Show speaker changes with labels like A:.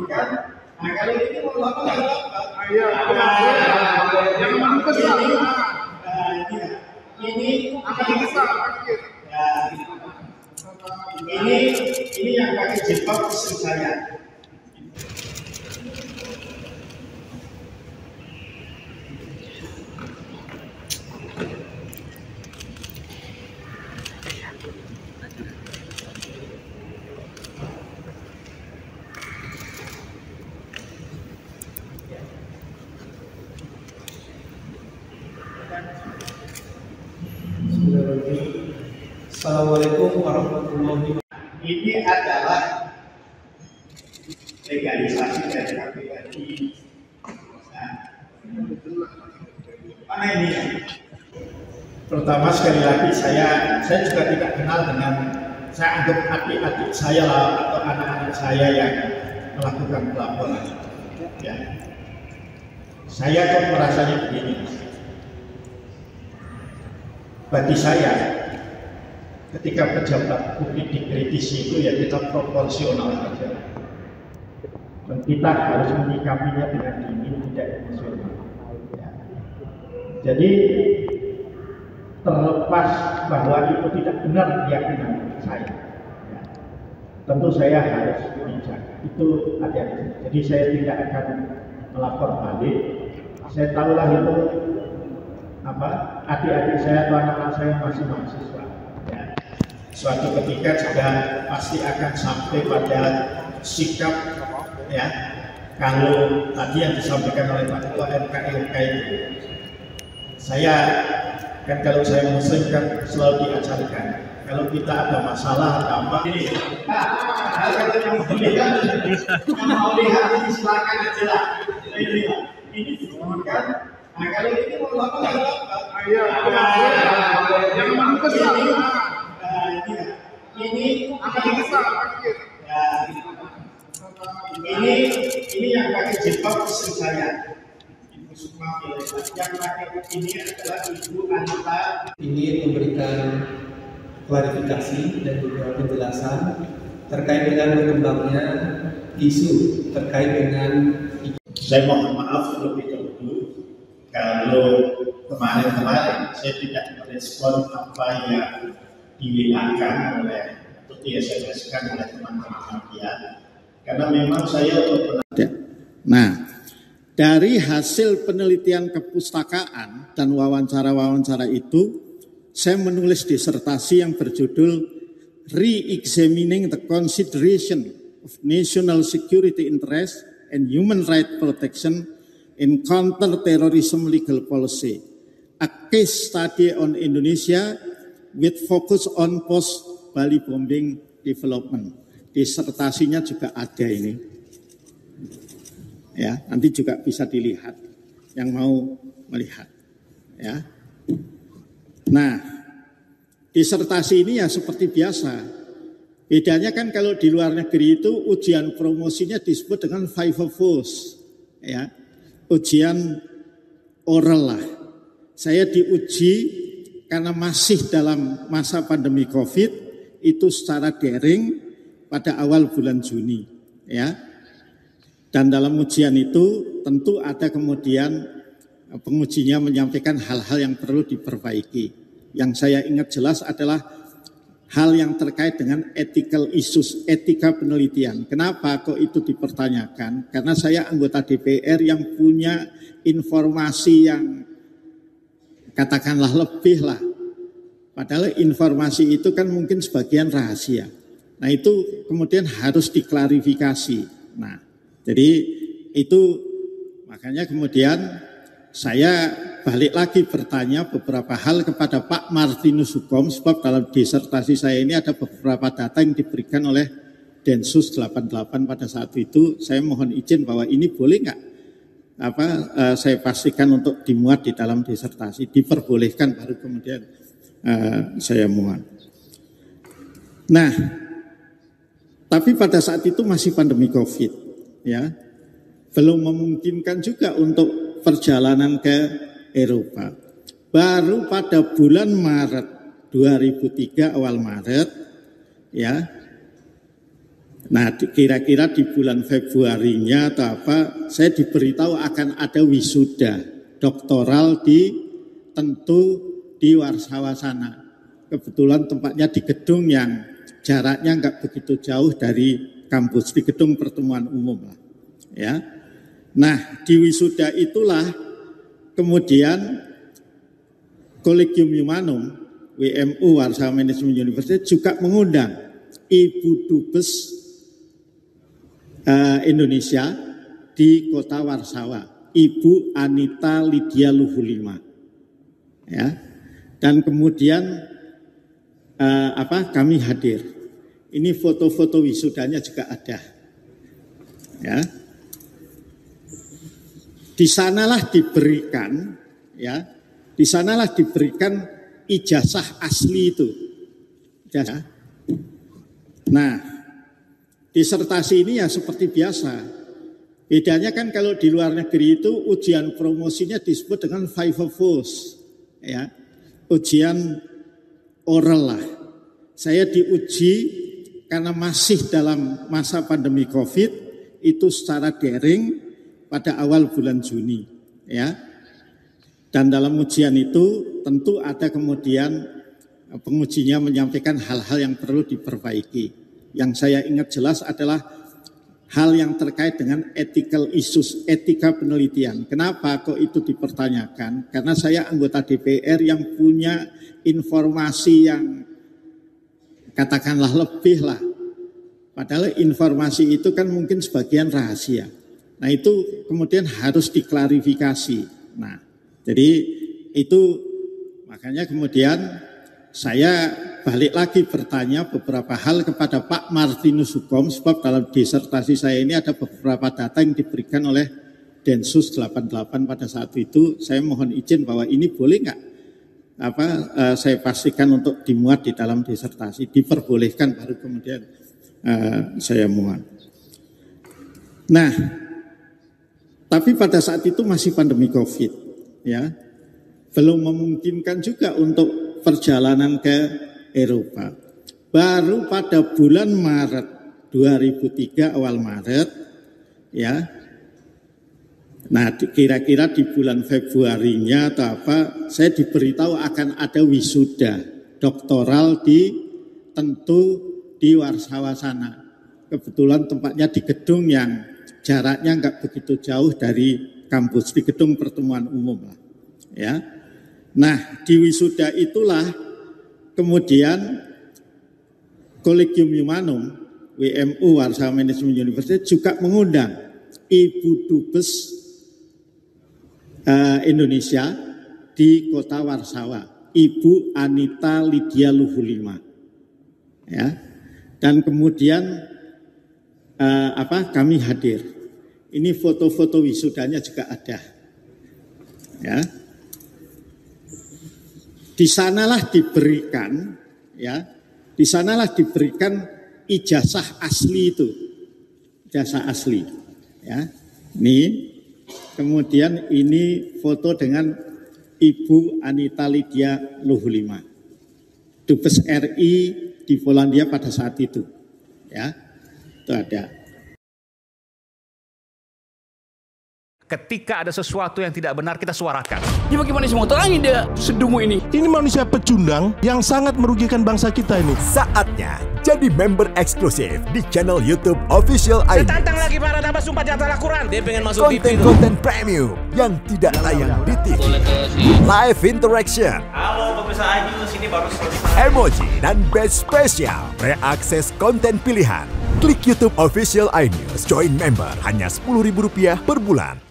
A: kan? Nah kalau ini mau lama nggak apa?
B: Iya, yang membesar.
A: Ini
B: akan besar.
A: Ini yang pakai jilbab istri saya.
C: Assalamualaikum warahmatullahi wabarakatuh.
A: Ini adalah legalisasi dari KPRI. Nah, mana ini? Pertama sekali lagi saya juga tidak kenal dengan, saya anggap adik-adik saya lah atau anak-anak saya yang melakukan pelaporan. Ya. Saya kok merasanya begini. Bagi saya, ketika pejabat publik dikritisi itu ya kita proporsional saja. Dan kita harus menyikapinya dengan dingin, tidak emosional. Ya. Jadi terlepas bahwa itu tidak benar keyakinan saya, ya, tentu saya harus bijak. Itu hati-hati. Jadi saya tidak akan melapor balik. Saya tahulah itu adik-adik saya atau anak-anak saya masih mahasiswa. Ya. Suatu ketika juga pasti akan sampai pada sikap, ya, kalau tadi yang disampaikan oleh Pak Ketua MKLK itu, saya kan kalau saya muslim kan selalu diajarkan kalau kita ada masalah ada apa ini, kalau yang mau lihat ini silakan aja lah. Ini kan, nah kalau ini mau lama nggak apa?
B: Yang membesar.
A: Ini
B: akan besar.
A: Ini yang pakai jilbab istri saya. Yang pakai ini adalah Ibu Anita.
C: Ini memberikan klarifikasi dan juga penjelasan terkait dengan berkembangnya isu terkait dengan.
A: Saya mohon maaf terlebih dahulu kalau kemarin saya tidak merespon apa yang di-WA-kan oleh atau di-SMS-kan oleh teman-teman media karena memang saya pernah. Nah, dari hasil penelitian kepustakaan dan wawancara-wawancara itu, saya menulis disertasi yang berjudul Re-examining the Consideration of National Security Interest and Human Rights Protection in Counter-Terrorism Legal Policy, a case study on Indonesia with focus on post-Bali bombing development. Disertasinya juga ada ini. Ya, nanti juga bisa dilihat yang mau melihat. Ya. Nah, disertasi ini ya seperti biasa. Bedanya kan kalau di luar negeri itu ujian promosinya disebut dengan Viva-Voce, ya, ujian oral lah. Saya diuji karena masih dalam masa pandemi COVID itu secara daring pada awal bulan Juni, ya. Dan dalam ujian itu tentu ada kemudian pengujinya menyampaikan hal-hal yang perlu diperbaiki. Yang saya ingat jelas adalah hal yang terkait dengan ethical issues, etika penelitian. Kenapa kok itu dipertanyakan? Karena saya anggota DPR yang punya informasi yang katakanlah lebih lah. Padahal informasi itu kan mungkin sebagian rahasia. Nah itu kemudian harus diklarifikasi. Nah jadi itu makanya kemudian saya balik lagi bertanya beberapa hal kepada Pak Martinus Hukom, sebab dalam disertasi saya ini ada beberapa data yang diberikan oleh Densus 88 pada saat itu. Saya mohon izin bahwa ini boleh nggak saya pastikan untuk dimuat di dalam disertasi, diperbolehkan baru kemudian saya muat. Nah, tapi pada saat itu masih pandemi COVID, ya, belum memungkinkan juga untuk perjalanan ke Eropa. Baru pada bulan Maret 2003 awal Maret, ya, Nah, kira-kira di bulan Februarinya atau apa, saya diberitahu akan ada wisuda doktoral di Warsawa sana. Kebetulan tempatnya di gedung yang jaraknya nggak begitu jauh dari kampus, di gedung pertemuan umum lah. Ya. Nah, di wisuda itulah kemudian Collegium Humanum WMU Warsawa Management University juga mengundang Ibu Dubes Indonesia di kota Warsawa, Ibu Anita Lydia Luhulima, ya, dan kemudian kami hadir. Ini foto-foto wisudanya juga ada, ya. Di sanalah diberikan, ya, di sanalah diberikan ijazah asli itu, ijazah. Nah, disertasi ini ya seperti biasa. Bedanya kan kalau di luar negeri itu ujian promosinya disebut dengan vivos, ya, ujian oral lah. Saya diuji karena masih dalam masa pandemi COVID itu secara daring pada awal bulan Juni, ya. Dan dalam ujian itu tentu ada kemudian pengujinya menyampaikan hal-hal yang perlu diperbaiki. Yang saya ingat jelas adalah hal yang terkait dengan ethical issues, etika penelitian. Kenapa kok itu dipertanyakan? Karena saya anggota DPR yang punya informasi yang katakanlah lebih lah. Padahal informasi itu kan mungkin sebagian rahasia. Nah, itu kemudian harus diklarifikasi. Nah, jadi itu makanya kemudian saya balik lagi bertanya beberapa hal kepada Pak Martinus Hukom, sebab dalam disertasi saya ini ada beberapa data yang diberikan oleh Densus 88 pada saat itu. Saya mohon izin bahwa ini boleh nggak saya pastikan untuk dimuat di dalam disertasi, diperbolehkan baru kemudian saya muat. Nah, tapi pada saat itu masih pandemi COVID, ya, belum memungkinkan juga untuk perjalanan ke Eropa. Baru pada bulan Maret 2003, awal Maret, ya. Nah, kira-kira di bulan Februarinya atau apa, saya diberitahu akan ada wisuda doktoral di Warsawa sana. Kebetulan tempatnya di gedung yang jaraknya nggak begitu jauh dari kampus, di gedung pertemuan umum lah, ya. Nah, di wisuda itulah kemudian Collegium Humanum WMU Warsawa Management University juga mengundang Ibu Dubes Indonesia di kota Warsawa, Ibu Anita Lydia Luhulima, ya, dan kemudian kami hadir. Ini foto-foto wisudanya juga ada, ya. Di sanalah diberikan, ya, di sanalah diberikan ijazah asli itu, ijazah asli, ya. Ini kemudian ini foto dengan Ibu Anita Lydia Luhulima, Dubes RI di Polandia pada saat itu, ya, itu ada.
D: Ketika ada sesuatu yang tidak benar, kita suarakan.
E: Ya bagaimana semua terangin dia sedumu ini?
F: Ini manusia pecundang yang sangat merugikan bangsa kita ini.
G: Saatnya jadi member eksklusif di channel YouTube Official iNews.
H: Tantang lagi para nama sumpah di atas Al-Quran. Dia pengen masuk TV.
G: Konten premium yang tidak tayang di TV. Live interaction.
H: Halo pemirsa iNews, ini baru selesai.
G: Emoji dan badge spesial. Reakses konten pilihan. Klik YouTube Official iNews. Join member hanya Rp10.000 per bulan.